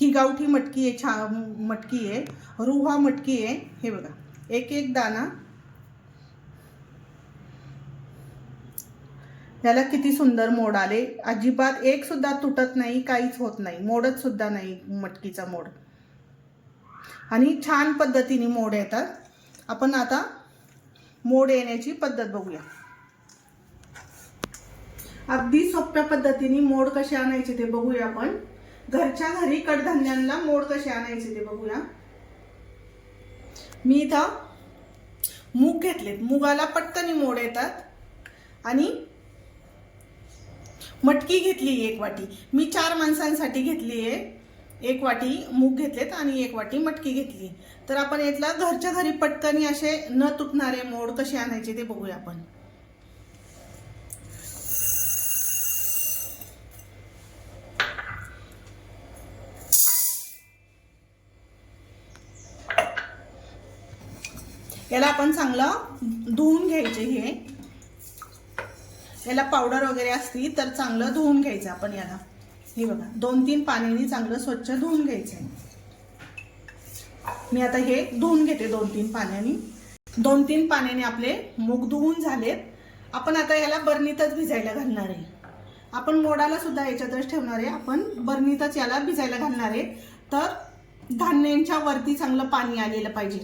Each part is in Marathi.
ही गावठी मटकी आहे, मटकी आहे, रुहा मटकी आहे। हे बघा, एक एक दाना, याला किती सुंदर मोड आले, अजिबात एक सुद्धा तुटत नाही, काहीच होत नाही, मोडत सुद्धा नाही मटकीचा मोड, आणि छान पद्धतीने मोड येतात। आपण आता मोड येण्याची पद्धत बघूया। अगदी सोप्या पद्धतीने मोड कसे आणायचे ते बघूया। आपण घरच्या घरी कडधान्यांना मोड कसे आणायचे ते बघूया। मी इथं मूग घेतलेत, मुगाला पटकन मोड येतात, आणि मटकी घेतली 1 वाटी, मी 4 माणसांसाठी घेतली आहे। 1 वाटी मूग घेतलेत आणि 1 वाटी मटकी घेतली। तर आपण यातला घरच्या घरी पटकन असे न तुटणारे मोड कसे आणायचे ते बघूया आपण। याला आपण चांगलं धुवून घ्यायचे। हे याला पावडर वगैरे असती तर चांगलं धुवून घ्यायचं आपण याला। हे बघा, 2-3 पाण्याने चांगलं स्वच्छ धुवून घ्यायचं। मी आता हे धुवून घेते 2-3 पाण्याने। 2-3 पाण्याने आपले मूग धुवून झालेत। आपण आता याला बरणीतच भिजायला घालणार आहे। आपण मोडाला सुद्धा याच्यातच ठेवणार आहे, आपण बरणीतच याला भिजायला घालणार आहे। तर धान्यांच्या वरती चांगलं पाणी आलेलं पाहिजे,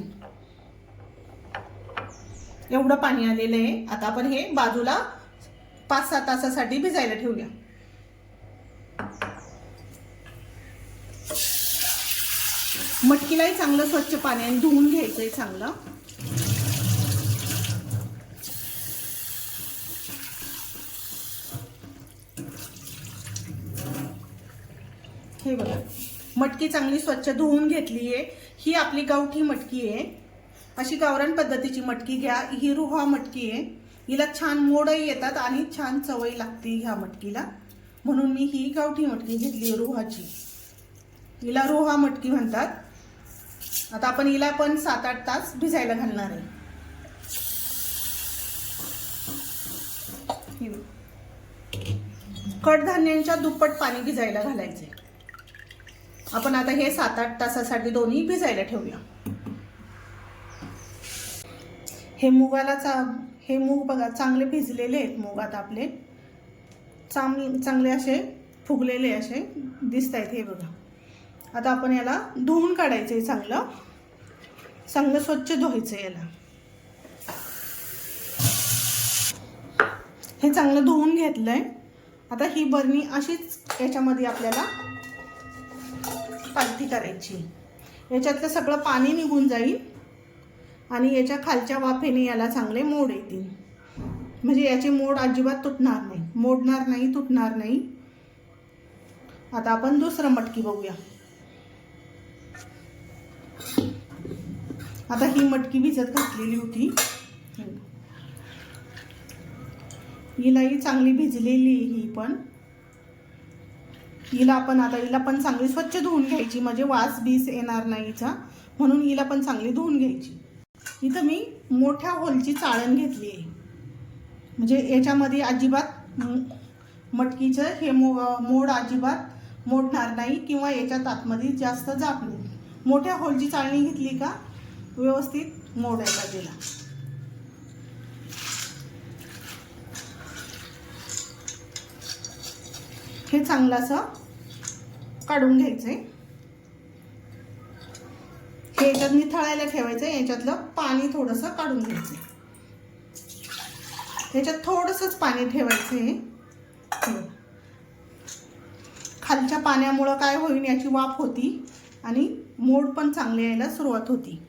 एवढं पाणी आलेलं आहे। आता आपण हे बाजूला 5-6 तासासाठी भिजायला ठेवूया। मटकीलाही चांगलं स्वच्छ पाण्याने धुवून घ्यायचंय चांगलं। हे बघा, मटकी चांगली स्वच्छ धुवून घेतली आहे। ही आपली गावठी मटकी आहे, अशी गावरान पद्धतीची मटकी घ्या। ही रुहा मटकी आहे, हिला छान मोडही येतात आणि छान चवही लागते ह्या मटकीला, म्हणून मी ही गावठी मटकी घेतली रुहाची, हिला रुहा मटकी म्हणतात। आता आपण हिला पण 7-8 तास भिजायला घालणार आहे। कडधान्यांच्या दुप्पट पाणी भिजायला घालायचे। आपण आता हे 7-8 तासासाठी दोन्ही भिजायला ठेवूया। हे हे मूग बघा, चांगले भिजलेले आहेत मूग, आता आपले चांगले असे फुगलेले असे दिसत आहेत। हे बघा, आता आपण याला धुवून काढायचंय, चांगलं स्वच्छ धुवायचंय याला। हे चांगलं धुवून घेतलंय। आता ही बरणी अशीच याच्यामध्ये आपल्याला पालथी करायची, याच्यातलं सगळं पाणी निघून जाईल आणि याच्या खालच्या वाफेने याला चांगले मोड येतील, म्हणजे याचे मोड अजिबात तुटणार नाही, मोडणार नाही, तुटणार नाही। आता आपण दुसरं मटकी बघूया। आता ही मटकी भिजत घातलेली होती, हिलाही चांगली भिजलेली, ही पण हिला पण चांगली स्वच्छ धुवून घ्यायची, म्हणजे वास बीस येणार नाही हिचा, म्हणून हिला पण चांगली धुवून घ्यायची। इथं मी मोठ्या होलची चाळण घेतली आहे, म्हणजे याच्यामध्ये अजिबात मटकीचं हे मोड अजिबात मोडणार नाही, किंवा याच्यात आतमध्ये जास्त जात नाही। मोठ्या होलची चाळणी घेतली का व्यवस्थित मोड येतात त्याला। हे चांगलं असं काढून घ्यायचंय, हे याच्यात निथळायला ठेवायचं, याच्यातलं पाणी थोडंसं काढून घ्यायचं, याच्यात थोडंसंच पाणी ठेवायचं। खालच्या पाण्यामुळं काय होईल, याची वाफ होती आणि मोड पण चांगले यायला सुरुवात होती।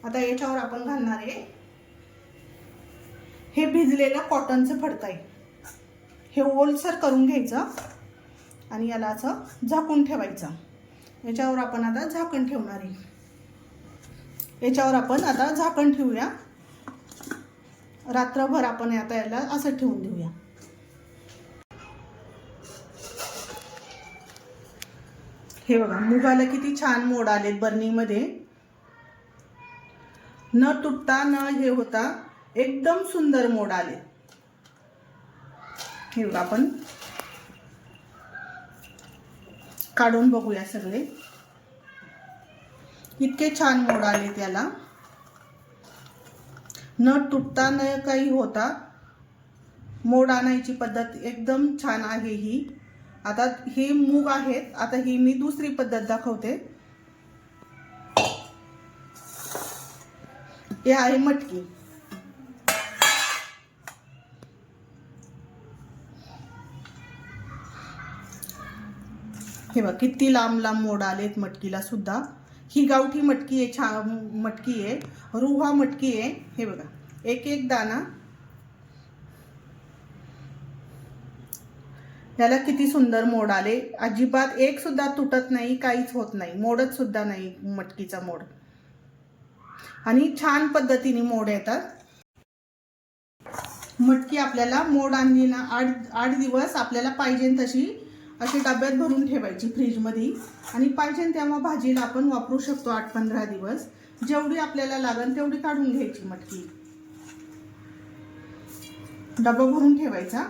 आता याच्यावर आपण घालणार आहे हे भिजलेलं कॉटनचं फडकं, हे ओलसर करून घ्यायचं आणि याला असं झाकून ठेवायचं। याच्यावर आपण आता झाकण ठेवणार आहे, याच्यावर आपण आता झाकण ठेवूया, रात्रभर आपण आता याला असं ठेवून देऊया। हे बघा, मुगाला किती छान मोड आलेत बरणीमध्ये, न तुटता न हे होता एकदम सुंदर मोड आले। हे बघा, आपण काढून बघूया सगळे. इतके छान मोड आले त्याला, न तुटता न काही होता. मोड आणायची पद्धत एकदम छान आहे ही. आता हे मूग आहेत, आता ही मी दुसरी पद्धत दाखवते. हे आहे मटकी. हे बघ किती लांब लांब मोड आलेत मटकीला सुद्धा. ही गावठी मटकी आहे, छान मटकी आहे, रुहा मटकी आहे. हे बघा एक एक दाना, याला किती सुंदर मोड आले. अजिबात एक सुद्धा तुटत नाही, काहीच होत नाही, मोडत सुद्धा नाही मटकीचा मोड. आणि छान पद्धतीने मोड येतात. मटकी आपल्याला मोड आणली ना 8 दिवस आपल्याला पाहिजे तशी अशी डब्यात भरून ठेवायची फ्रीजमध्ये. आणि पाहिजे तेव्हा भाजीला आपण वापरू शकतो 8-15 दिवस. जेवढी आपल्याला लागेल तेवढी काढून घ्यायची मटकी, डबा भरून ठेवायचा.